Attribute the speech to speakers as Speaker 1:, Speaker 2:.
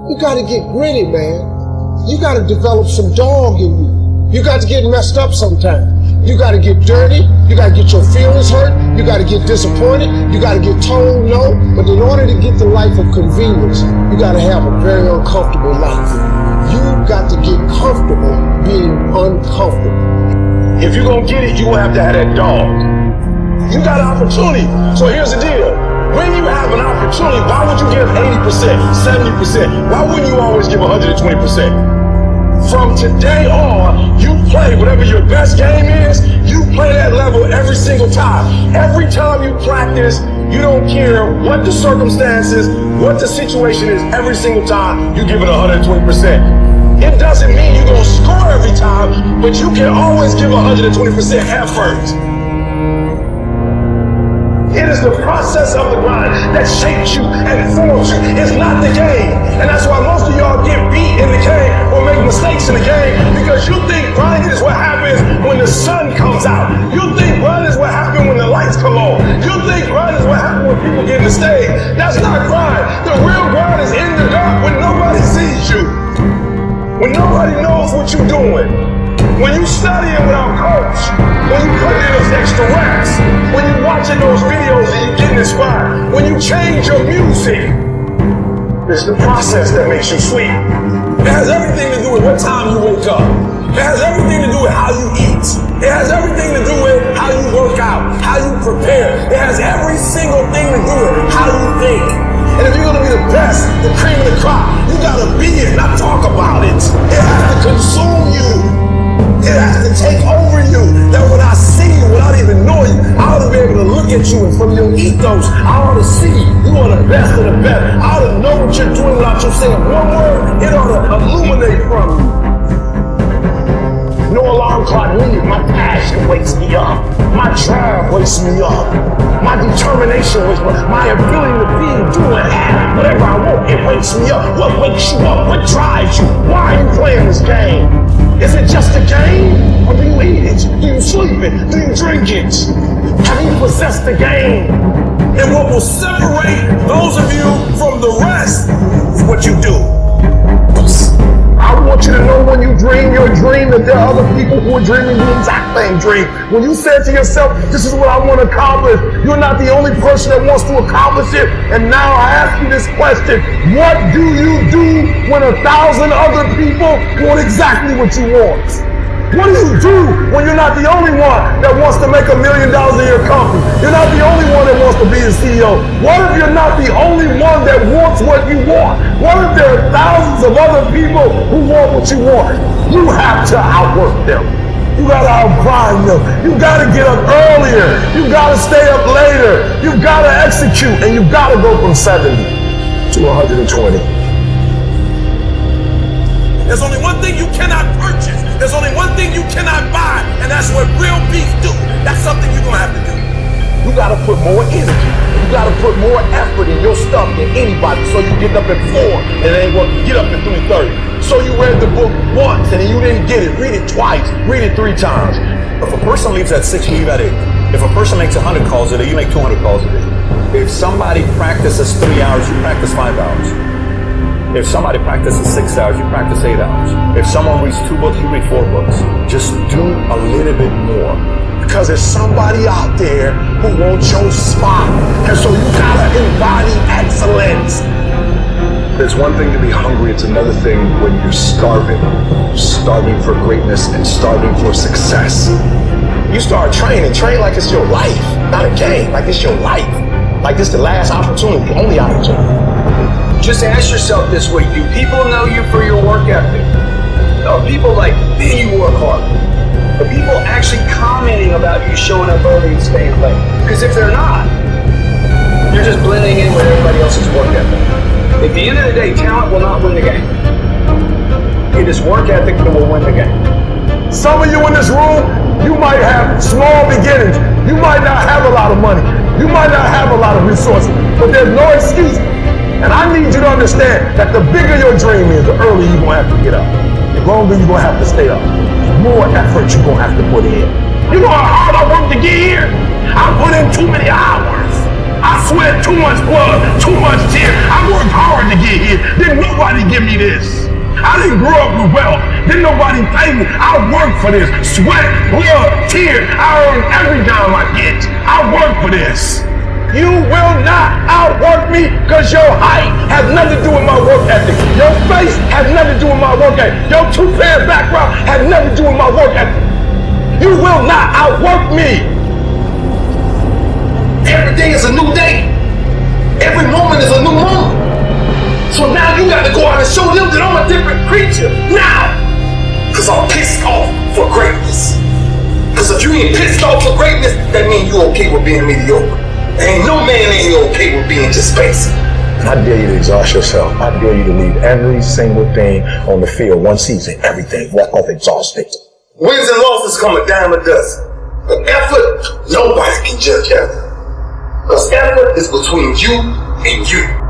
Speaker 1: You gotta get gritty, man. You gotta develop some dog in you. You got to get messed up sometimes. You gotta get dirty. You gotta get your feelings hurt. You gotta get disappointed. You gotta get told no. But in order to get the life of convenience, you gotta have a very uncomfortable life. You got to get comfortable being uncomfortable.
Speaker 2: If you're gonna get it, you will have to have that dog. You got an opportunity. So here's the deal. When you have an opportunity, why would you give 80%, 70%? Why wouldn't you always give 120%? From today on, you play whatever your best game is, you play that level every single time. Every time you practice, you don't care what the circumstances, what the situation is, every single time you give it 120%. It doesn't mean you're gonna score every time, but you can always give 120% effort. It is the process of the grind that shapes you and forms you. It's not the game. And that's why most of y'all get beat in the game or make mistakes in the game, because you think grinding is what happens when the sun comes out. You think grinding is what happens when the lights come on. You think grinding is what happens when people get in the stage. That's not grind. The real grind is in the dark when nobody sees you. When nobody knows what you're doing. When you studying without coach, when you put in those extra reps, when you watching those videos and you getting inspired, when you change your music, it's the process that makes you sweet. It has everything to do with what time you wake up. It has everything to do with how you eat. It has everything to do with how you work out, how you prepare. It has every single thing to do with how you think. And if you're gonna be the best, the cream of the crop, you gotta be it, not talk about it. It has to consume you. It has to take over you. That when I see you, without even knowing you, I ought to be able to look at you, and from your ethos, I ought to see you are the best of the best. I ought to know what you're doing without you saying one word. It ought to illuminate from you. No alarm clock needed. My passion wakes me up. My drive wakes me up. My determination wakes me up. My ability to be, do, and have whatever I want, it wakes me up. What wakes you up? What drives you? Why are you playing this game? Is it just a game? Or do you eat it? Do you sleep it? Do you drink it? Have you possessed the game? And what will separate those of you from the rest is what you do. I want you to know when you dream your dream that there are other people who are dreaming the exact same dream. When you say to yourself, this is what I want to accomplish, you're not the only person that wants to accomplish it. And now I ask you this question: what do you do when 1,000 other people want exactly what you want? What do you do when you're not the only one that wants to make $1 million in your company? You're not the only one that wants to be a CEO. What if you're not the only one that wants what you want? What if there are thousands of other people who want what you want? You have to outwork them. You gotta outgrind them. You gotta get up earlier. You gotta stay up later. You gotta execute, and you gotta go from 70 to 120. There's only one thing you cannot purchase. There's only one thing you cannot buy, and that's what real beef do. That's something you're gonna have to do. You gotta put more energy. You gotta put more effort in your stuff than anybody. So you get up at 4 and it ain't gonna get up at 3:30. So you read the book once and you didn't get it. Read it twice. Read it 3 times.
Speaker 3: If a person leaves at 6, you leave at 8. If a person makes 100 calls a day, you make 200 calls a day. If somebody practices 3 hours, you practice 5 hours. If somebody practices 6 hours, you practice 8 hours. If someone reads 2 books, you read 4 books. Just do a little bit more.
Speaker 2: Because there's somebody out there who wants your spot. And so you gotta embody excellence.
Speaker 4: There's one thing to be hungry, it's another thing when you're starving. Starving for greatness and starving for success.
Speaker 2: You start training like it's your life, not a game, like it's your life. Like it's the last opportunity, the only opportunity.
Speaker 5: Just ask yourself this way: do people know you for your work ethic? Are people like, man, you work hard? Are people actually commenting about you showing up early and staying late? Because if they're not, you're just blending in with everybody else's work ethic. At the end of the day, talent will not win the game. It is work ethic that will win the game.
Speaker 2: Some of you in this room, you might have small beginnings. You might not have a lot of money. You might not have a lot of resources, but there's no excuse. And I need you to understand that the bigger your dream is, the earlier you're going to have to get up. The longer you're going to have to stay up. The more effort you're going to have to put in. You know how hard I worked to get here? I put in too many hours. I sweat too much blood, too much tears. I worked hard to get here. Didn't know nobody give me this. I didn't grow up with wealth. Didn't nobody pay me. I work for this. Sweat, blood, tears. I earn every dime I get. I work for this. You will not outwork me because your height has nothing to do with my work ethic. Your face has nothing to do with my work ethic. Your two-parent background has nothing to do with my work ethic. You will not outwork me.
Speaker 6: Every day is a new day. Every moment is a new moment. So now you got to go out and show them that I'm a different creature. Now! Because I'm pissed off for greatness. Because if you ain't pissed off for greatness, that means you okay with being mediocre. Ain't no man in here okay with being just basic.
Speaker 2: I dare you to exhaust yourself. I dare you to leave every single thing on the field, one season, everything. Walk off exhausted.
Speaker 6: Wins and losses come a dime a dozen. But effort, nobody can judge effort. Because effort is between you and you.